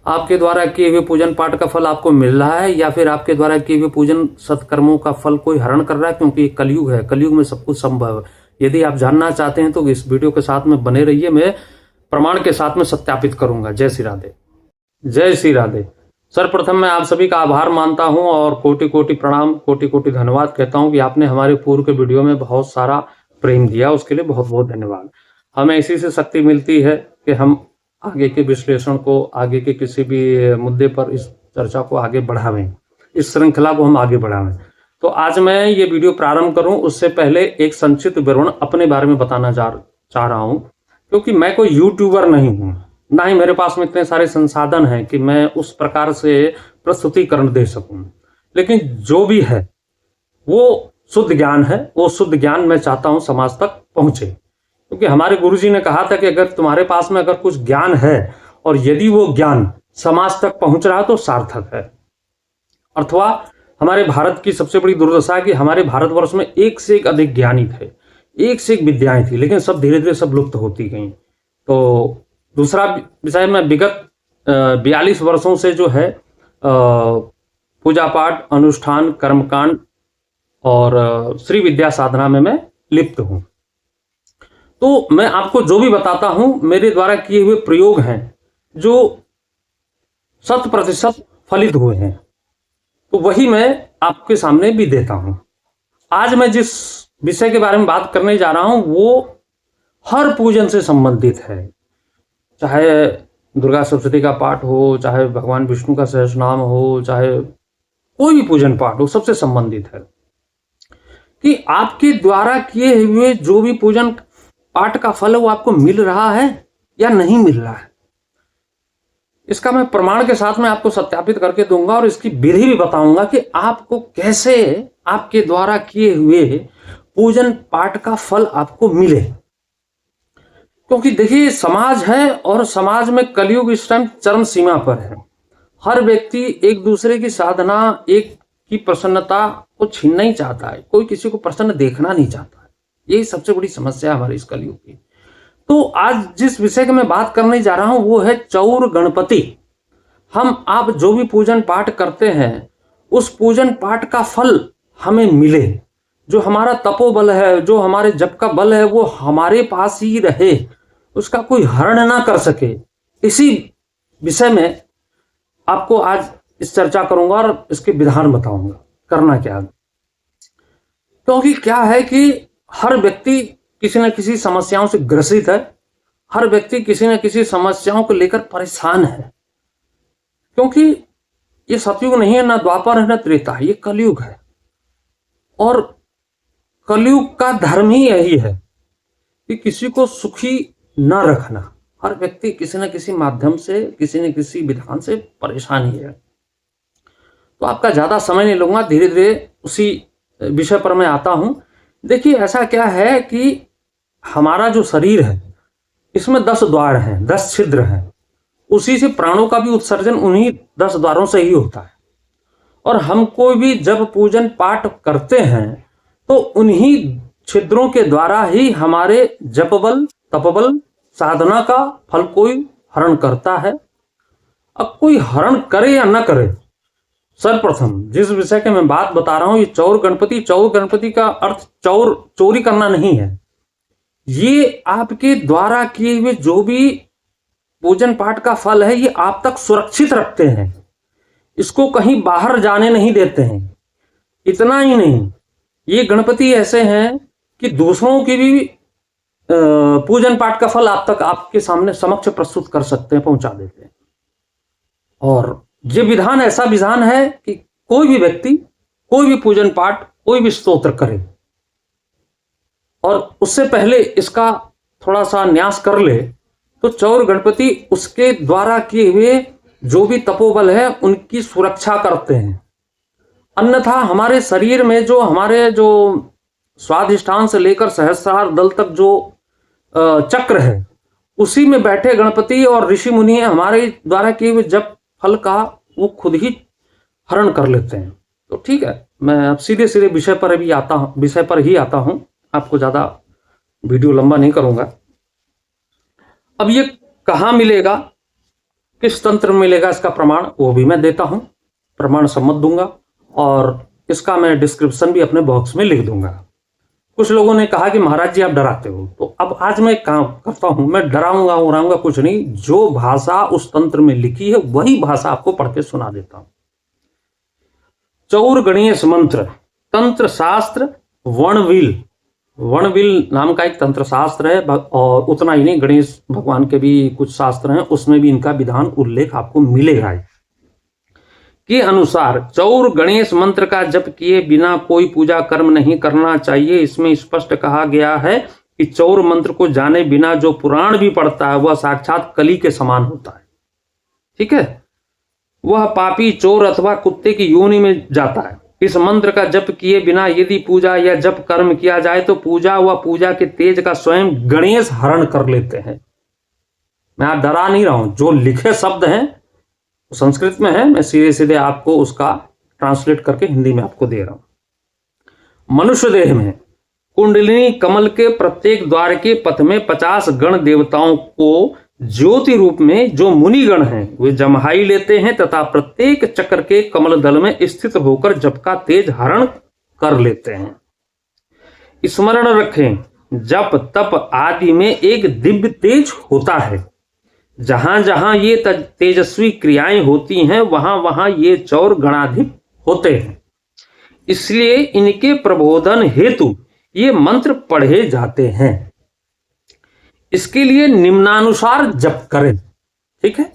आपके द्वारा किए हुए पूजन पाठ का फल आपको मिल रहा है या फिर आपके द्वारा किए हुए पूजन सत्कर्मों का फल कोई हरण कर रहा है, क्योंकि ये कलयुग है, कलयुग में सब कुछ संभव है। यदि आप जानना चाहते हैं तो इस वीडियो के साथ में बने रहिए, मैं प्रमाण के साथ में सत्यापित करूंगा। जय श्री राधे, जय श्री राधे। सर्वप्रथम मैं आप सभी का आभार मानता हूं और कोटि कोटि प्रणाम, कोटि कोटि धन्यवाद कहता हूं कि आपने हमारे पूर्व के वीडियो में बहुत सारा प्रेम दिया, उसके लिए बहुत बहुत धन्यवाद। हमें इसी से शक्ति मिलती है कि हम आगे के विश्लेषण को, आगे के किसी भी मुद्दे पर इस चर्चा को आगे बढ़ावें, इस श्रृंखला को हम आगे बढ़ावें। तो आज मैं ये वीडियो प्रारंभ करूं उससे पहले एक संक्षिप्त विवरण अपने बारे में बताना चाह रहा हूं, क्योंकि मैं कोई यूट्यूबर नहीं हूं, ना ही मेरे पास में इतने सारे संसाधन हैं कि मैं उस प्रकार से प्रस्तुतिकरण दे सकूं। लेकिन जो भी है वो शुद्ध ज्ञान है, वो शुद्ध ज्ञान मैं चाहता हूं समाज तक पहुंचे, क्योंकि हमारे गुरुजी ने कहा था कि अगर तुम्हारे पास में अगर कुछ ज्ञान है और यदि वो ज्ञान समाज तक पहुंच रहा तो सार्थक है। अथवा हमारे भारत की सबसे बड़ी दुर्दशा है कि हमारे भारतवर्ष में एक से एक अधिक ज्ञानी थे, एक से एक विद्याएं थी, लेकिन सब धीरे धीरे सब लुप्त होती गई। तो दूसरा विषय में विगत 42 वर्षों से जो है पूजा पाठ, अनुष्ठान, कर्मकांड और श्री विद्या साधना में मैं लिप्त हूं। तो मैं आपको जो भी बताता हूं मेरे द्वारा किए हुए प्रयोग हैं जो 100% फलित हुए हैं, तो वही मैं आपके सामने भी देता हूं। आज मैं जिस विषय के बारे में बात करने जा रहा हूं वो हर पूजन से संबंधित है, चाहे दुर्गा सप्तशती का पाठ हो, चाहे भगवान विष्णु का सहस्रनाम हो, चाहे कोई भी पूजन पाठ हो, सबसे संबंधित है कि आपके द्वारा किए हुए जो भी पूजन पाठ का फल है वो आपको मिल रहा है या नहीं मिल रहा है। इसका मैं प्रमाण के साथ में आपको सत्यापित करके दूंगा और इसकी विधि भी बताऊंगा कि आपको कैसे आपके द्वारा किए हुए पूजन पाठ का फल आपको मिले। क्योंकि देखिए समाज है और समाज में कलयुग इस टाइम चरम सीमा पर है। हर व्यक्ति एक दूसरे की साधना, एक की प्रसन्नता को छीनना ही चाहता है, कोई किसी को प्रसन्न देखना नहीं चाहता है। यही सबसे बड़ी समस्या है हमारे इस कलयुग की। तो आज जिस विषय की मैं बात करने जा रहा हूं वो है चौर गणपति। हम आप जो भी पूजन पाठ करते हैं उस पूजन पाठ का फल हमें मिले, जो हमारा तपोबल है, जो हमारे जप का बल है वो हमारे पास ही रहे, उसका कोई हरण ना कर सके। इसी विषय में आपको आज इस चर्चा करूंगा और इसके विधान बताऊंगा करना क्या। क्योंकि क्या है कि हर व्यक्ति किसी न किसी समस्याओं से ग्रसित है, हर व्यक्ति किसी न किसी समस्याओं को लेकर परेशान है, क्योंकि ये सतयुग नहीं है, ना द्वापर है, ना त्रेता है, ये कलयुग है। और कलयुग का धर्म ही यही है कि किसी को सुखी न रखना। हर व्यक्ति किसी न किसी माध्यम से, किसी न किसी विधान से परेशान ही है। तो आपका ज्यादा समय नहीं लूंगा, धीरे धीरे उसी विषय पर मैं आता हूं। देखिए ऐसा क्या है कि हमारा जो शरीर है इसमें 10 द्वार हैं, 10 छिद्र हैं, उसी से प्राणों का भी उत्सर्जन उन्हीं 10 द्वारों से ही होता है। और हम कोई भी जब पूजन पाठ करते हैं तो उन्हीं छिद्रों के द्वारा ही हमारे जप बल, तपबल, साधना का फल कोई हरण करता है। अब कोई हरण करे या न करे, सर्वप्रथम जिस विषय के मैं बात बता रहा हूं ये चौर गणपति, चौर गणपति का अर्थ चोरी करना नहीं है। ये आपके द्वारा किए हुए जो भी पूजन पाठ का फल है ये आप तक सुरक्षित रखते हैं, इसको कहीं बाहर जाने नहीं देते हैं। इतना ही नहीं, ये गणपति ऐसे हैं कि दूसरों की भी पूजन पाठ का फल आप तक, आपके सामने समक्ष प्रस्तुत कर सकते हैं, पहुंचा देते हैं। और ये विधान ऐसा विधान है कि कोई भी व्यक्ति कोई भी पूजन पाठ, कोई भी स्तोत्र करे और उससे पहले इसका थोड़ा सा न्यास कर ले तो चौर गणपति उसके द्वारा किए हुए जो भी तपोबल है उनकी सुरक्षा करते हैं। अन्यथा हमारे शरीर में जो हमारे जो स्वाधिष्ठान से लेकर सहस्रार दल तक जो चक्र है उसी में बैठे गणपति और ऋषि मुनि हमारे द्वारा किए हुए जप फल का वो खुद ही हरण कर लेते हैं। तो ठीक है, मैं अब सीधे सीधे विषय पर ही आता हूं, आपको ज्यादा वीडियो लंबा नहीं करूंगा। अब ये कहाँ मिलेगा किस तंत्र में मिलेगा इसका प्रमाण, वो भी मैं देता हूं, प्रमाण सम्मत दूंगा, और इसका मैं डिस्क्रिप्शन भी अपने बॉक्स में लिख दूंगा। कुछ लोगों ने कहा कि महाराज जी आप डराते हो, तो अब आज मैं काम करता हूं, मैं डराऊंगा उड़ाऊंगा कुछ नहीं, जो भाषा उस तंत्र में लिखी है वही भाषा आपको पढ़ के सुना देता हूं। चौर गणेश मंत्र, तंत्र शास्त्र, वर्णविल, वर्णविल नाम का एक तंत्र शास्त्र है, और उतना ही नहीं, गणेश भगवान के भी कुछ शास्त्र हैं, उसमें भी इनका विधान उल्लेख आपको मिलेगा के अनुसार चौर गणेश मंत्र का जप किए बिना कोई पूजा कर्म नहीं करना चाहिए। इसमें स्पष्ट कहा गया है कि चौर मंत्र को जाने बिना जो पुराण भी पढ़ता है वह साक्षात कली के समान होता है। ठीक है, वह पापी, चोर अथवा कुत्ते की योनि में जाता है। इस मंत्र का जप किए बिना यदि पूजा या जप कर्म किया जाए तो पूजा व पूजा के तेज का स्वयं गणेश हरण कर लेते हैं। मैं आज डरा नहीं रहा हूं, जो लिखे शब्द हैं संस्कृत में है, मैं सीधे सीधे आपको उसका ट्रांसलेट करके हिंदी में आपको दे रहा हूं। मनुष्य देह में कुंडलिनी कमल के प्रत्येक द्वार के पथ में 50 गण देवताओं को ज्योति रूप में जो मुनिगण हैं वे जमहाई लेते हैं तथा प्रत्येक चक्र के कमल दल में स्थित होकर जप का तेज हरण कर लेते हैं। स्मरण रखें, जप तप आदि में एक दिव्य तेज होता है। जहां जहां ये तेजस्वी क्रियाएं होती हैं वहां वहां ये चौर गणाधिप होते हैं। इसलिए इनके प्रबोधन हेतु ये मंत्र पढ़े जाते हैं। इसके लिए निम्नानुसार जप करें। ठीक है,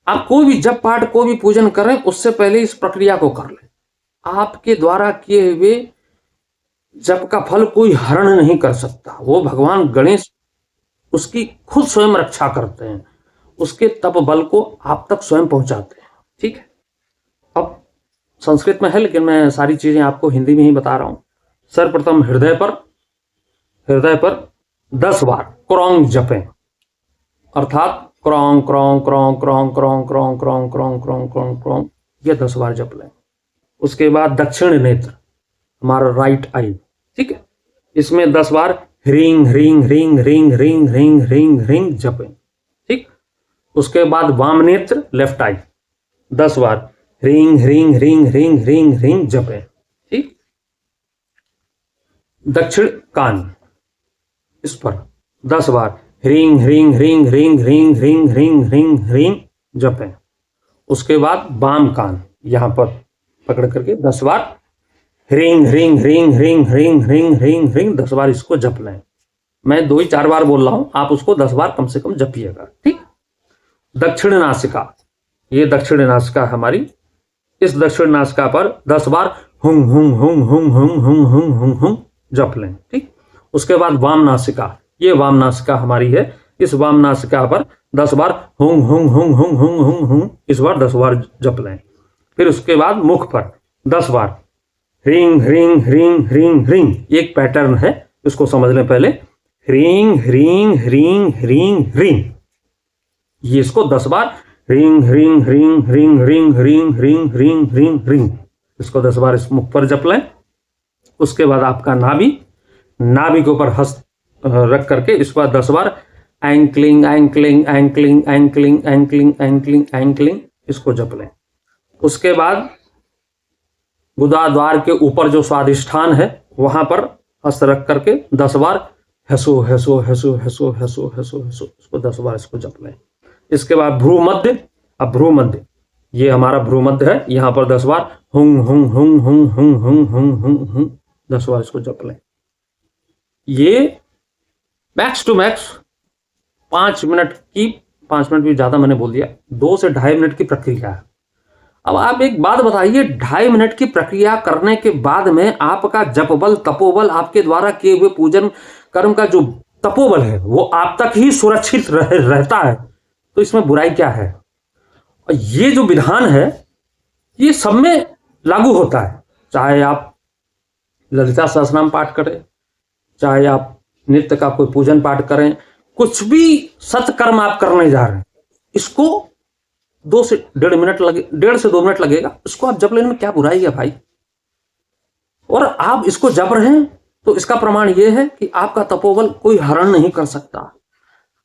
आप कोई भी जप पाठ कोई भी पूजन करें उससे पहले इस प्रक्रिया को कर लें। आपके द्वारा किए हुए जप का फल कोई हरण नहीं कर सकता। वो भगवान गणेश उसकी खुद स्वयं रक्षा करते हैं, उसके तप बल को आप तक स्वयं पहुंचाते हैं। ठीक है, अब संस्कृत में है लेकिन मैं सारी चीजें आपको हिंदी में ही बता रहा हूं। सर्वप्रथम हृदय पर 10 बार क्रौंग जपें, अर्थात क्रौंग क्रौंग क्रौंग क्रौंग क्रौंग क्रौंग क्रौंग क्रौंग क्रौंग क्रौंग क्रौंग, ये 10 बार जप लें। उसके बाद दक्षिण नेत्र, हमारा राइट आई, ठीक है, इसमें 10 बार ह्रीं ह्रीं ह्रीं ह्रीं ह्रीं ह्रीं ह्रीं ह्रीं जपें। ठीक, उसके बाद वाम नेत्र लेफ्ट आई 10 बार ह्रीं ह्रीं ह्रीं ह्रीं ह्रीं ह्रीं जपें। ठीक, दक्षिण कान, इस पर 10 बार ह्रीं ह्रीं ह्रीं ह्रीं ह्रीं ह्रीं ह्रीं ह्रीं ह्रीं जपें। उसके बाद वाम कान, यहां पर पकड़ करके 10 बार ह्रीं ह्रीं ह्रीं ह्रीं ह्रीं ह्रीं ह्रीं ह्रीं 10 बार इसको जप लें। मैं 2 ही 4 बार बोल रहा हूं, आप उसको 10 बार कम से कम जपिएगा। ठीक, दक्षिण नासिका, ये दक्षिण नासिका हमारी, इस दक्षिण नासिका पर 10 बार हुं हुं हुं हुं हुं हुं हुं हुं हुं जप लें। ठीक, उसके बाद वाम नासिका, ये वाम नासिका हमारी है, इस वाम नासिका पर 10 बार हुं हुं हुं हुं हुं हुं हुं इस बार 10 बार जप लें। फिर उसके बाद मुख पर 10 बार ह्रीं ह्रीं ह्रीं ह्रीं ह्रीं, एक पैटर्न है, इसको समझ लें पहले। ह्रीं ह्रीं ह्रीं ह्रीं ह्रीं, ये इसको 10 बार ह्रीं ह्रीं ह्रीं ह्रीं ह्रीं ह्रीं ह्रीं ह्रीं ह्रीं ह्रीं, इसको 10 बार इस मुख पर जप लें। उसके बाद आपका नाभि के ऊपर हस्त रख करके इस बार 10 बार एंकलिंग एंकलिंग एंकलिंग एंकलिंग एंकलिंग एंकलिंग एंकलिंग, इसको जप लें। उसके बाद गुदाद्वार के ऊपर जो स्वादिष्ठान है वहां पर हस्त रख करके 10 बार हसो हसो हसो हसो हसो हसो हसो, इसको 10 बार इसको जप लें। इसके बाद भ्रू मध्य, अब भ्रू मध्य, ये हमारा भ्रू मध्य है, यहां पर 10 बार हुं हुं हुं हुं हुं हुं हुं हुं हुं 10 बार इसको जप लें। ये मैक्स टू मैक्स 5 मिनट भी ज्यादा मैंने बोल दिया, 2 से 2.5 मिनट की प्रक्रिया है। अब आप एक बात बताइए, 2.5 मिनट की प्रक्रिया करने के बाद में आपका जप बल तपोबल, आपके द्वारा किए हुए पूजन कर्म का जो तपोबल है वो आप तक ही सुरक्षित रहता है, तो इसमें बुराई क्या है? और ये जो विधान है ये सब में लागू होता है, चाहे आप ललिता सहस्रनाम पाठ करें, चाहे आप नित्य का कोई पूजन पाठ करें, कुछ भी सत्कर्म आप करने जा रहे हैं, इसको 2 से 1.5 मिनट लगे, 1.5 से 2 मिनट लगेगा, इसको आप जप लेने में क्या बुराई है भाई? और आप इसको जप रहे हैं तो इसका प्रमाण यह है कि आपका तपोबल कोई हरण नहीं कर सकता।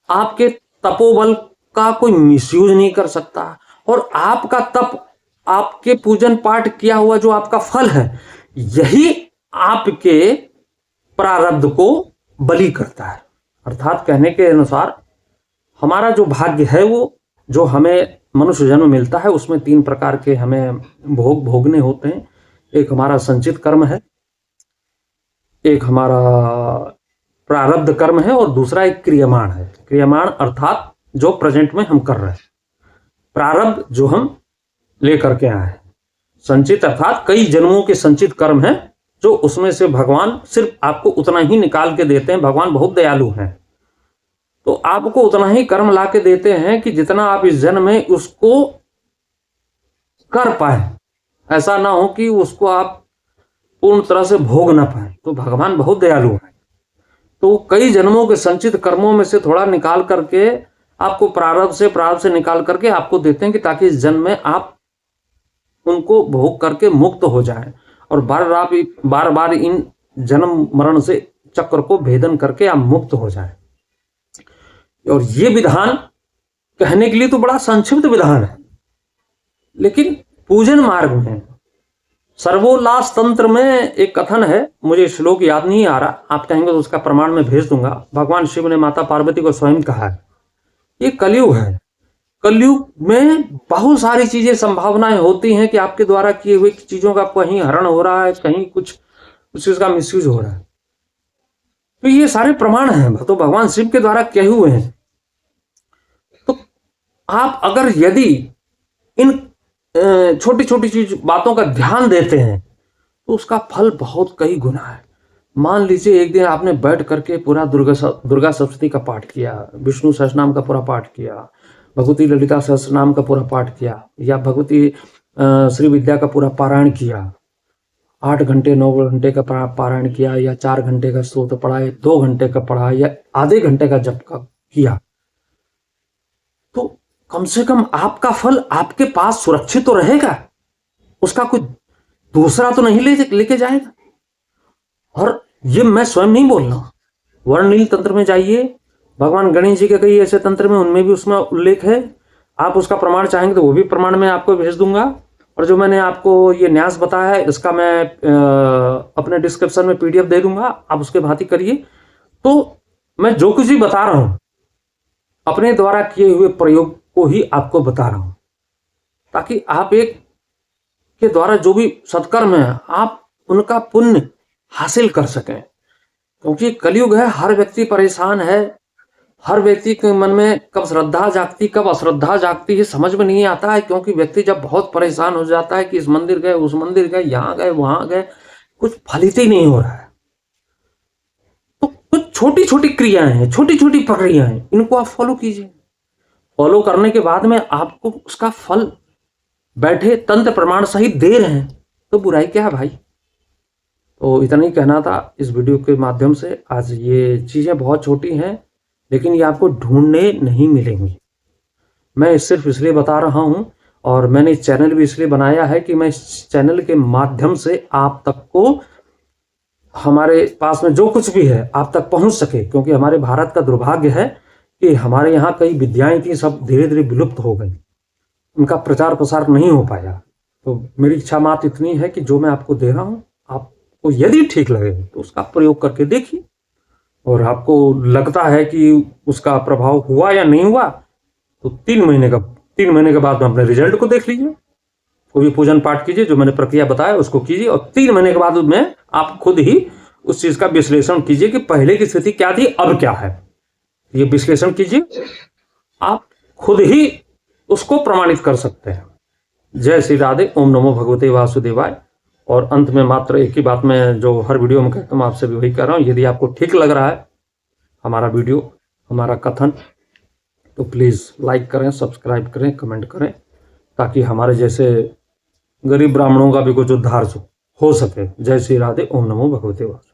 आपके तपोबल आपका कोई मिसयूज नहीं कर सकता, और आपका तप, आपके पूजन पाठ किया हुआ जो आपका फल है, यही आपके प्रारब्ध को बलि करता है। अर्थात कहने के अनुसार हमारा जो भाग्य है, वो जो हमें मनुष्य जन्म मिलता है, उसमें 3 प्रकार के हमें भोग भोगने होते हैं। एक हमारा संचित कर्म है, एक हमारा प्रारब्ध कर्म है, और दूसरा एक क्रियमाण है। क्रियमाण अर्थात जो प्रेजेंट में हम कर रहे हैं, प्रारब्ध जो हम लेकर के आए हैं, संचित अर्थात कई जन्मों के संचित कर्म है, जो उसमें से भगवान सिर्फ आपको उतना ही निकाल के देते हैं। भगवान बहुत दयालु हैं, तो आपको उतना ही कर्म ला के देते हैं कि जितना आप इस जन्म में उसको कर पाए, ऐसा ना हो कि उसको आप पूर्ण तरह से भोग ना पाए। तो भगवान बहुत दयालु है, तो कई जन्मों के संचित कर्मों में से थोड़ा निकाल करके आपको प्रारब्ध से निकाल करके आपको देते हैं, कि ताकि इस जन्म में आप उनको भोग करके मुक्त हो जाएं, और बार बार इन जन्म मरण से चक्र को भेदन करके आप मुक्त हो जाएं। और ये विधान कहने के लिए तो बड़ा संक्षिप्त विधान है, लेकिन पूजन मार्ग में सर्वोल्लास तंत्र में एक कथन है, मुझे श्लोक याद नहीं आ रहा, आप कहेंगे तो उसका प्रमाण मैं भेज दूंगा। भगवान शिव ने माता पार्वती को स्वयं कहा है, ये कलयुग है, कलयुग में बहुत सारी चीजें संभावनाएं होती हैं कि आपके द्वारा किए हुए चीजों का कहीं हरण हो रहा है, कहीं कुछ उस चीज का मिसयूज हो रहा है। तो ये सारे प्रमाण हैं, तो भगवान शिव के द्वारा कहे हुए हैं। तो आप अगर यदि इन छोटी छोटी चीज बातों का ध्यान देते हैं, तो उसका फल बहुत कई गुना है। मान लीजिए एक दिन आपने बैठ करके पूरा दुर्गा सप्तशती का पाठ किया, विष्णु सहस्रनाम का पूरा पाठ किया, भगवती ललिता सहस्रनाम का पूरा पाठ किया, या भगवती श्री विद्या का पूरा पारायण किया, 8 घंटे 9 घंटे का पारायण किया, या 4 घंटे का स्तोत्र पढ़ा, या 2 घंटे का पढ़ा, या आधे घंटे का जप का किया, तो कम से कम आपका फल आपके पास सुरक्षित तो रहेगा, उसका कोई दूसरा तो नहीं लेके जाएगा। और ये मैं स्वयं नहीं बोल रहा हूं, वर्णनील तंत्र में जाइए, भगवान गणेश जी के कई ऐसे तंत्र में, उनमें भी उसमें उल्लेख है। आप उसका प्रमाण चाहेंगे तो वो भी प्रमाण मैं आपको भेज दूंगा। और जो मैंने आपको ये न्यास बताया है, इसका मैं अपने डिस्क्रिप्शन में PDF दे दूंगा, आप उसके भांति करिए। तो मैं जो कुछ भी बता रहा हूं, अपने द्वारा किए हुए प्रयोग को ही आपको बता रहा हूं, ताकि आप एक के द्वारा जो भी सत्कर्म है, आप उनका पुण्य हासिल कर सकें। क्योंकि कलयुग है, हर व्यक्ति परेशान है, हर व्यक्ति के मन में कब श्रद्धा जागती कब अश्रद्धा जागती है समझ में नहीं आता है। क्योंकि व्यक्ति जब बहुत परेशान हो जाता है कि इस मंदिर गए, उस मंदिर गए, यहाँ गए, वहां गए, कुछ फलित ही नहीं हो रहा है। तो कुछ छोटी छोटी क्रियाएं हैं, छोटी छोटी प्रक्रियाएं हैं, इनको आप फॉलो कीजिए। फॉलो करने के बाद में आपको उसका फल बैठे तंत्र प्रमाण सहित दे रहे हैं, तो बुराई क्या है भाई। तो इतना ही कहना था इस वीडियो के माध्यम से। आज ये चीज़ें बहुत छोटी हैं, लेकिन ये आपको ढूंढने नहीं मिलेंगी। मैं सिर्फ इसलिए बता रहा हूं, और मैंने इस चैनल भी इसलिए बनाया है कि मैं इस चैनल के माध्यम से आप तक को, हमारे पास में जो कुछ भी है आप तक पहुंच सके। क्योंकि हमारे भारत का दुर्भाग्य है कि हमारे यहाँ कई विद्याएं थी, सब धीरे धीरे विलुप्त हो गई, उनका प्रचार प्रसार नहीं हो पाया। तो मेरी इच्छा मात्र इतनी है कि जो मैं आपको दे रहा हूं, आपको यदि ठीक लगे तो उसका प्रयोग करके देखिए, और आपको लगता है कि उसका प्रभाव हुआ या नहीं हुआ, तो 3 महीने के बाद में अपने रिजल्ट को देख लीजिए। कोई भी पूजन पाठ कीजिए, जो मैंने प्रक्रिया बताया उसको कीजिए, और 3 महीने के बाद में आप खुद ही उस चीज का विश्लेषण कीजिए कि पहले की स्थिति क्या थी, अब क्या है। ये विश्लेषण कीजिए, आप खुद ही उसको प्रमाणित कर सकते हैं। जय श्री राधे, ओम नमो भगवते वासुदेवाय। और अंत में मात्र एक ही बात मैं जो हर वीडियो में कहता हूँ, आपसे भी वही कर रहा हूँ। यदि आपको ठीक लग रहा है हमारा वीडियो, हमारा कथन, तो प्लीज़ लाइक करें, सब्सक्राइब करें, कमेंट करें, ताकि हमारे जैसे गरीब ब्राह्मणों का भी कुछ उद्धार हो सके। जय श्री राधे, ओम नमो भगवते वासुदेवाय।